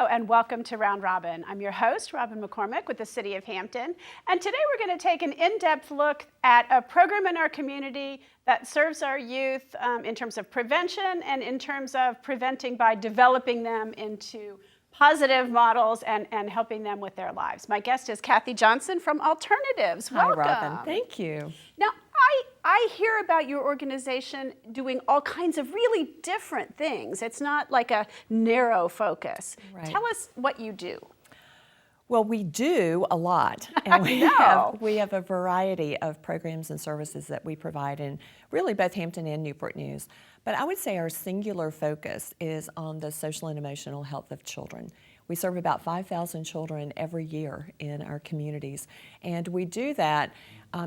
and welcome to Round Robin. I'm your host, Robin McCormick with the City of Hampton, and today we're going to take an in-depth look at a program in our community that serves our youth in terms of prevention and in terms of preventing by developing them into positive models and helping them with their lives. My guest is Kathy Johnson from Alternatives. Welcome. Hi, Robin. Thank you. Now, I hear about your organization doing all kinds of really different things. It's not like a narrow focus. Right. Tell us what you do. Well, we do a lot. And we have a variety of programs and services that we provide in really both Hampton and Newport News. But I would say our singular focus is on the social and emotional health of children. We serve about 5,000 children every year in our communities, and we do that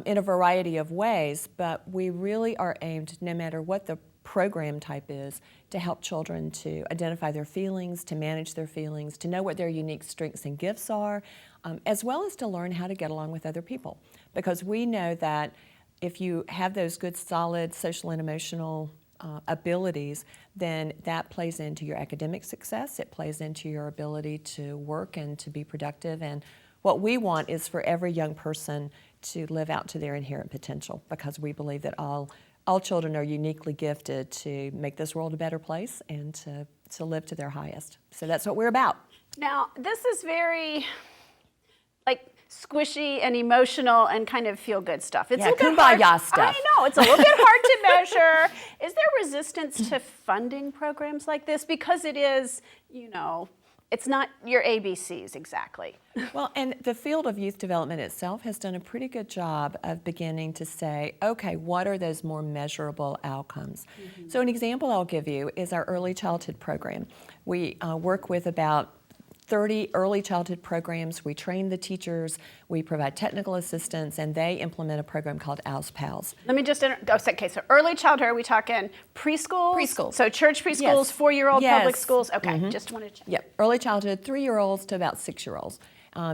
in a variety of ways, but we really are aimed, no matter what the program type is, to help children to identify their feelings, to manage their feelings, to know what their unique strengths and gifts are, as well as to learn how to get along with other people. Because we know that if you have those good, solid social and emotional abilities, then that plays into your academic success, it plays into your ability to work and to be productive. And what we want is for every young person to live out to their inherent potential, because we believe that all children are uniquely gifted to make this world a better place and to live to their highest. So that's what we're about. Now, this is very squishy and emotional and kind of feel-good stuff. It's a little bit kumbaya stuff. I know, it's a little bit hard to measure. Is there resistance to funding programs like this? Because it is, it's not your ABCs exactly. Well, and the field of youth development itself has done a pretty good job of beginning to say, okay, what are those more measurable outcomes? Mm-hmm. So an example I'll give you is our early childhood program. We work with about 30 early childhood programs. We train the teachers, we provide technical assistance, and they implement a program called Owls Pals. Let me just okay, so early childhood, are we talking preschool? Preschool. So church preschools, Yes. 4-year-old Yes. public schools? Okay, Mm-hmm. Just wanted to check. Yep, early childhood, 3-year-olds to about 6-year-olds.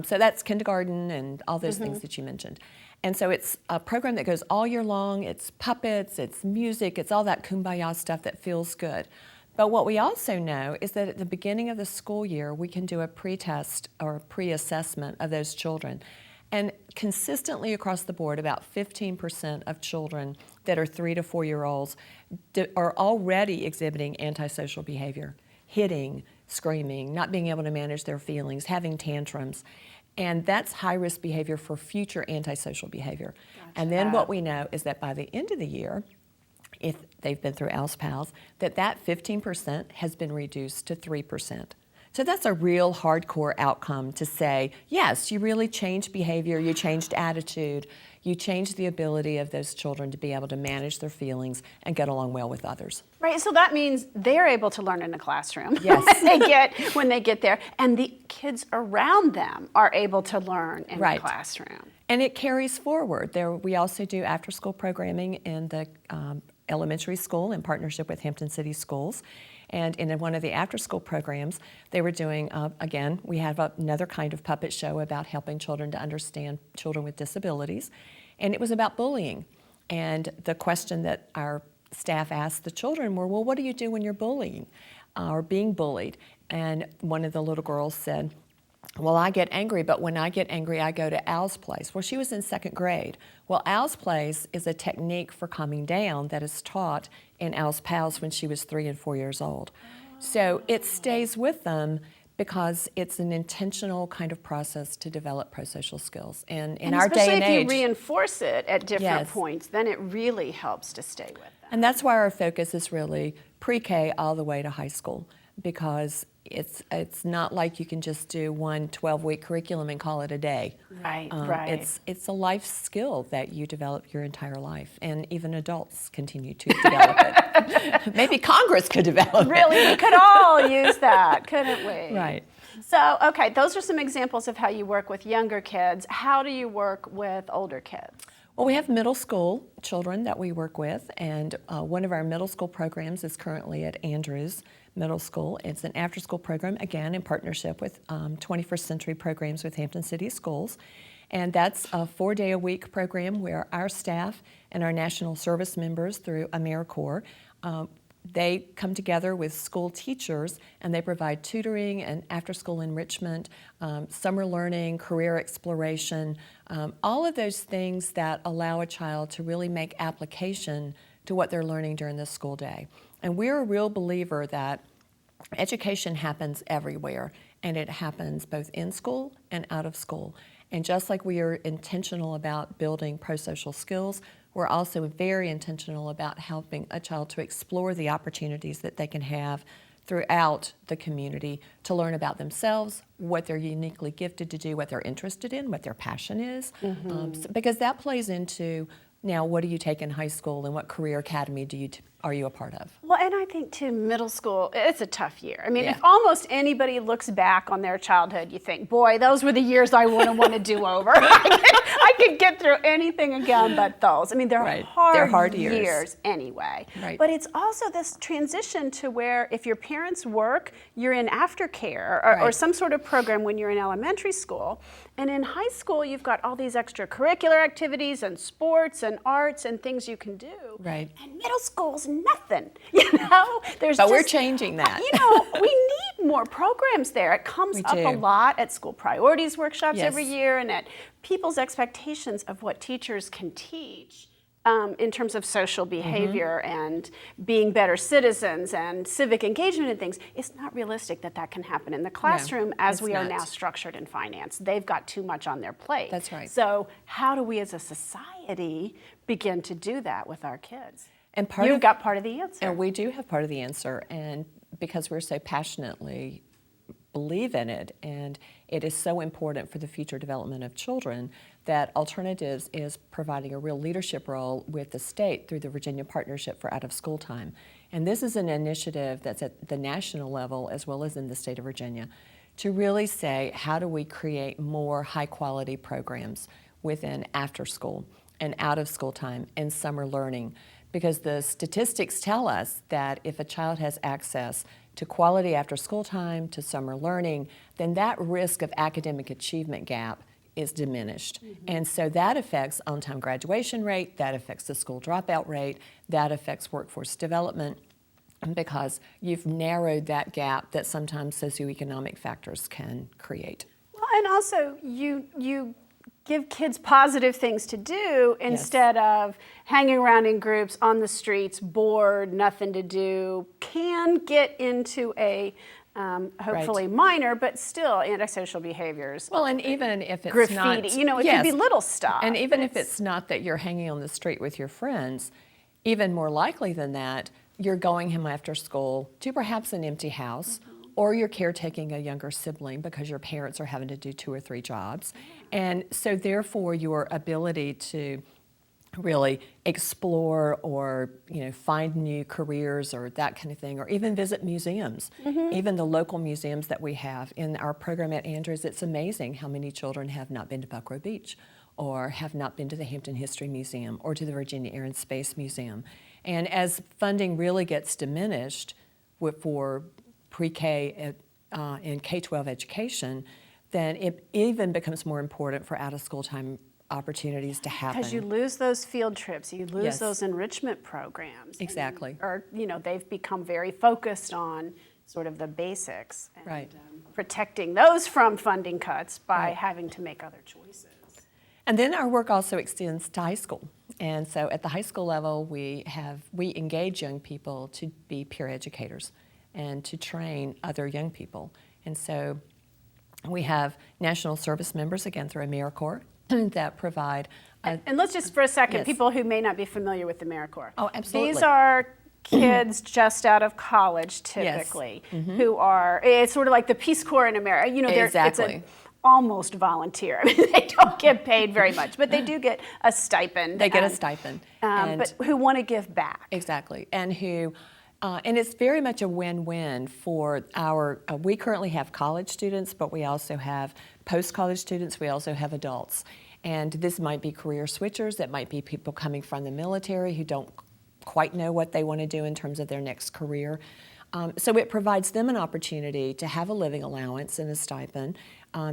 So that's kindergarten and all those things that you mentioned. And so it's a program that goes all year long. It's puppets, it's music, it's all that kumbaya stuff that feels good. But what we also know is that at the beginning of the school year, we can do a pre-test or pre-assessment of those children. And consistently across the board, about 15% of children that are 3 to 4-year-olds are already exhibiting antisocial behavior, hitting, screaming, not being able to manage their feelings, having tantrums. And that's high-risk behavior for future antisocial behavior. Gotcha. And then what we know is that by the end of the year, if they've been through Owls Pals, that 15% has been reduced to 3%. So that's a real hardcore outcome to say, yes, you really changed behavior, you changed attitude, you changed the ability of those children to be able to manage their feelings and get along well with others. Right, so that means they're able to learn in a classroom. Yes. when they get there, and the kids around them are able to learn in Right. the classroom. And it carries forward. We also do after-school programming in the elementary school in partnership with Hampton City Schools. And in one of the after-school programs, they were doing, again, we have another kind of puppet show about helping children to understand children with disabilities. And it was about bullying. And the question that our staff asked the children were, well, what do you do when you're bullying or being bullied? And one of the little girls said, well, I get angry, but when I get angry, I go to Owl's Place. Well, she was in 2nd grade. Well, Owl's Place is a technique for calming down that is taught in Owl's Pals when she was 3 and 4 years old. So it stays with them because it's an intentional kind of process to develop pro-social skills. And in our day and age, especially if you reinforce it at different Yes. points, then it really helps to stay with them. And that's why our focus is really pre-K all the way to high school, because it's not like you can just do one 12-week curriculum and call it a day. Right, right. It's a life skill that you develop your entire life, and even adults continue to develop it. Maybe Congress could develop it. Really, we could all use that, couldn't we? Right. So, okay, those are some examples of how you work with younger kids. How do you work with older kids? Well, we have middle school children that we work with, and one of our middle school programs is currently at Andrews Middle School. It's an after-school program, again, in partnership with 21st Century Programs with Hampton City Schools. And that's a 4-day-a-week program where our staff and our national service members through AmeriCorps they come together with school teachers and they provide tutoring and after-school enrichment, summer learning, career exploration, all of those things that allow a child to really make application to what they're learning during the school day. And we're a real believer that education happens everywhere, and it happens both in school and out of school. And just like we are intentional about building pro-social skills, we're also very intentional about helping a child to explore the opportunities that they can have throughout the community to learn about themselves, what they're uniquely gifted to do, what they're interested in, what their passion is, because that plays into now what do you take in high school and what career academy are you a part of? Well, and I think too, middle school, it's a tough year. I mean, if almost anybody looks back on their childhood, you think, boy, those were the years I wouldn't want to do over. I could get through anything again but those. I mean, they're hard years anyway. Right. But it's also this transition to where if your parents work, you're in aftercare or some sort of program when you're in elementary school. And in high school, you've got all these extracurricular activities and sports and arts and things you can do. Right. And middle school's nothing, you know? But we're changing that. You know, we need more programs there. It comes up a lot at school priorities workshops every year and at people's expectations of what teachers can teach in terms of social behavior and being better citizens and civic engagement and things. It's not realistic that that can happen in the classroom as we are now structured in finance. They've got too much on their plate. That's right. So how do we as a society begin to do that with our kids? And You've got part of the answer. And we do have part of the answer, and because we're so passionately believe in it, and it is so important for the future development of children, that Alternatives is providing a real leadership role with the state through the Virginia Partnership for Out of School Time. And this is an initiative that's at the national level as well as in the state of Virginia to really say, how do we create more high quality programs within after school and out of school time and summer learning? Because the statistics tell us that if a child has access to quality after school time, to summer learning, then that risk of academic achievement gap is diminished. And so that affects on-time graduation rate, that affects the school dropout rate, that affects workforce development, because you've narrowed that gap that sometimes socioeconomic factors can create. Well, and also you give kids positive things to do instead of hanging around in groups on the streets, bored, nothing to do, can get into a hopefully minor, but still antisocial behaviors. Well, and even if it's graffiti, not, you know, it could be little stuff. And even if it's not that you're hanging on the street with your friends, even more likely than that, you're going home after school to perhaps an empty house, or you're caretaking a younger sibling because your parents are having to do 2 or 3 jobs. And so therefore your ability to really explore or find new careers or that kind of thing, or even visit museums, even the local museums that we have. In our program at Andrews, it's amazing how many children have not been to Buckrow Beach or have not been to the Hampton History Museum or to the Virginia Air and Space Museum. And as funding really gets diminished for pre-K and K-12 education, then it even becomes more important for out-of-school time opportunities to happen. Because you lose those field trips, you lose those enrichment programs. Exactly. Or, they've become very focused on sort of the basics. And, protecting those from funding cuts by having to make other choices. And then our work also extends to high school. And so at the high school level, we engage young people to be peer educators and to train other young people. And so we have national service members, again, through AmeriCorps, that provide... and let's just for a second, people who may not be familiar with AmeriCorps. Oh, absolutely. These are kids just out of college, typically, who are, it's sort of like the Peace Corps in America. Exactly. It's almost volunteer. I mean, they don't get paid very much, but they do get a stipend. They get a stipend. But who want to give back. Exactly. And who... and it's very much a win-win for our, we currently have college students, but we also have post-college students, we also have adults. And this might be career switchers, that might be people coming from the military who don't quite know what they want to do in terms of their next career. So it provides them an opportunity to have a living allowance and a stipend,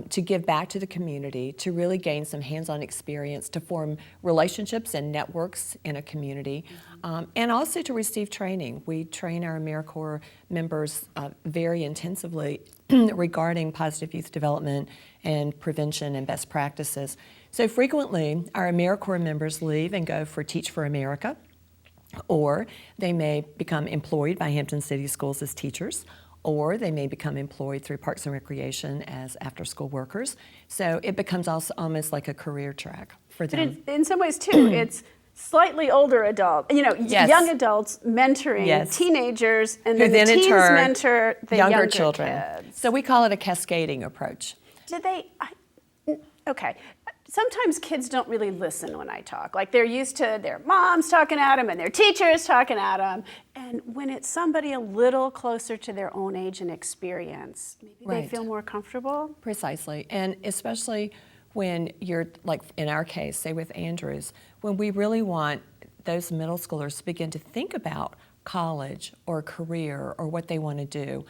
to give back to the community, to really gain some hands-on experience, to form relationships and networks in a community, and also to receive training. We train our AmeriCorps members very intensively regarding positive youth development and prevention and best practices. So frequently, our AmeriCorps members leave and go for Teach for America, or they may become employed by Hampton City Schools as teachers, or they may become employed through Parks and Recreation as after-school workers. So it becomes also almost like a career track for them. But in some ways, too, it's slightly older adult, Yes. young adults mentoring Yes. teenagers, and then Who the then in teens turn mentor the younger children. kids. So we call it a cascading approach. Okay. Sometimes kids don't really listen when I talk. Like, they're used to their moms talking at them and their teachers talking at them. And when it's somebody a little closer to their own age and experience, maybe they Right. feel more comfortable. Precisely. And especially when you're, like in our case, say with Andrews, when we really want those middle schoolers to begin to think about college or career or what they want to do.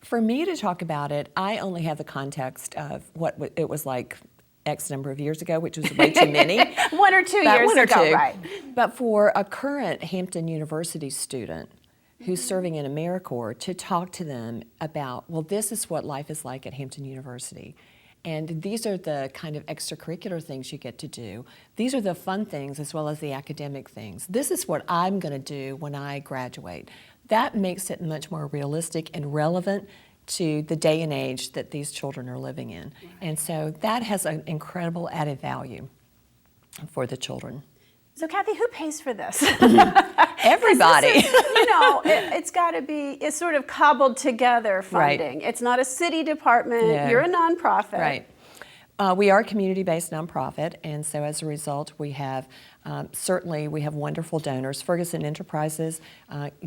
For me to talk about it, I only have the context of what it was like X number of years ago, which was way too many. 1 or 2 years ago, right. But for a current Hampton University student who's serving in AmeriCorps, to talk to them about, well, this is what life is like at Hampton University. And these are the kind of extracurricular things you get to do. These are the fun things as well as the academic things. This is what I'm going to do when I graduate. That makes it much more realistic and relevant to the day and age that these children are living in. Right. And so that has an incredible added value for the children. So Kathy, who pays for this? Everybody. It's got to be, it's sort of cobbled together funding. Right. It's not a city department. No. You're a nonprofit. Right. We are a community-based nonprofit, and so as a result, we have certainly we have wonderful donors. Ferguson Enterprises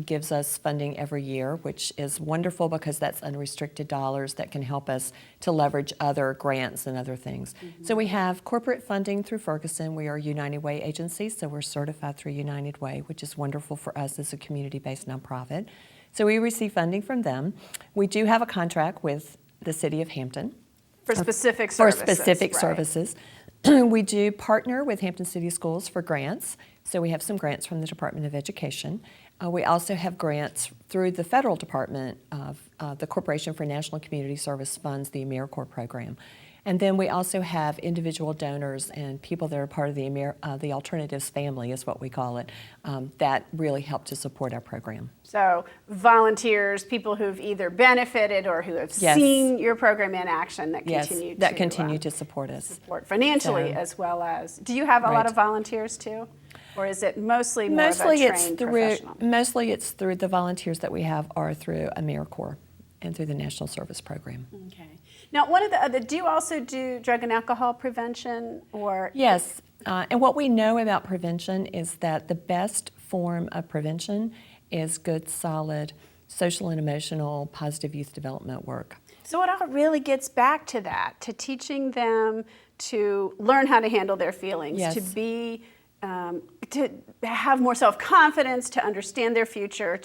gives us funding every year, which is wonderful because that's unrestricted dollars that can help us to leverage other grants and other things. Mm-hmm. So we have corporate funding through Ferguson. We are a United Way agency, so we're certified through United Way, which is wonderful for us as a community-based nonprofit. So we receive funding from them. We do have a contract with the City of Hampton. For specific services. For specific right. services. We do partner with Hampton City Schools for grants. So we have some grants from the Department of Education. We also have grants through the federal department of the Corporation for National Community Service funds the AmeriCorps program. And then we also have individual donors and people that are part of the Alternatives family is what we call it, that really help to support our program. So volunteers, people who've either benefited or who have Yes. seen your program in action that Yes, continue that continue to support us. Support financially as well as. Do you have a lot of volunteers too? Or is it mostly more of a trained professional? Mostly it's through the volunteers that we have are through AmeriCorps and through the National Service Program. Okay. Now, one of the other, do you also do drug and alcohol prevention or? Yes, and what we know about prevention is that the best form of prevention is good, solid, social and emotional, positive youth development work. So it all really gets back to that, to teaching them to learn how to handle their feelings, Yes. to be, to have more self-confidence, to understand their future,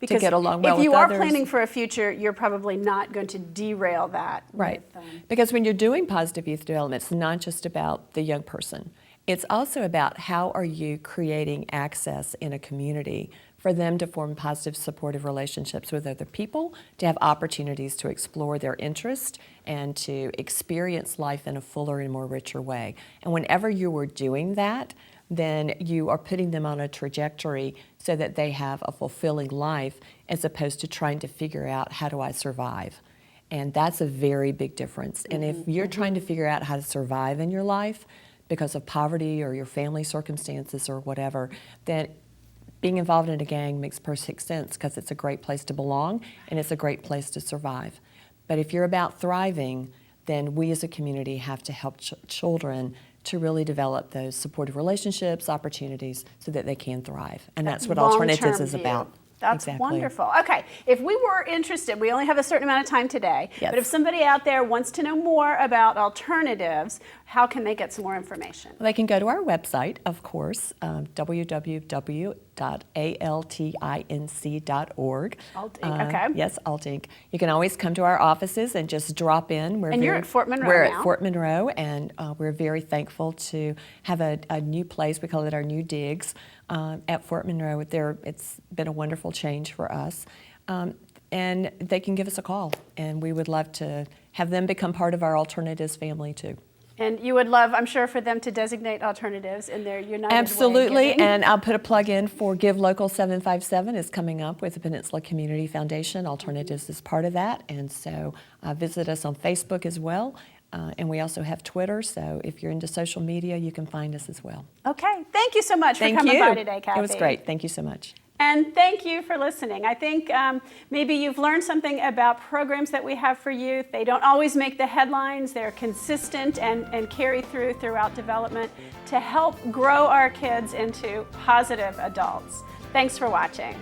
because get along well if you with are others. planning for a future, you're probably not going to derail that. Right, with, because when you're doing positive youth development, it's not just about the young person. It's also about how are you creating access in a community for them to form positive, supportive relationships with other people, to have opportunities to explore their interest and to experience life in a fuller and more richer way. And whenever you are doing that, then you are putting them on a trajectory so that they have a fulfilling life as opposed to trying to figure out how do I survive. And that's a very big difference. And if you're trying to figure out how to survive in your life because of poverty or your family circumstances or whatever, then being involved in a gang makes perfect sense because it's a great place to belong and it's a great place to survive. But if you're about thriving, then we as a community have to help children to really develop those supportive relationships, opportunities, so that they can thrive. And that's what Alternatives is about. That's exactly. wonderful. Okay, if we were interested, we only have a certain amount of time today, Yes. but if somebody out there wants to know more about Alternatives, how can they get some more information? Well, they can go to our website, of course, www.alternatives, altinc.org. Alt Inc., okay. Yes, Alt Inc. You can always come to our offices and just drop in. You're at Fort Monroe We're now. at Fort Monroe, and we're very thankful to have a new place. We call it our new digs at Fort Monroe. It's been a wonderful change for us. And they can give us a call, and we would love to have them become part of our alternatives family too. And you would love, I'm sure, for them to designate alternatives in their United Absolutely, Way giving. And I'll put a plug in for Give Local 757 is coming up with the Peninsula Community Foundation. Alternatives is part of that, and so visit us on Facebook as well. And we also have Twitter, so if you're into social media, you can find us as well. Okay, thank you so much for coming by today, Kathy. It was great. Thank you so much. And thank you for listening. I think maybe you've learned something about programs that we have for youth. They don't always make the headlines. They're consistent and carry throughout development to help grow our kids into positive adults. Thanks for watching.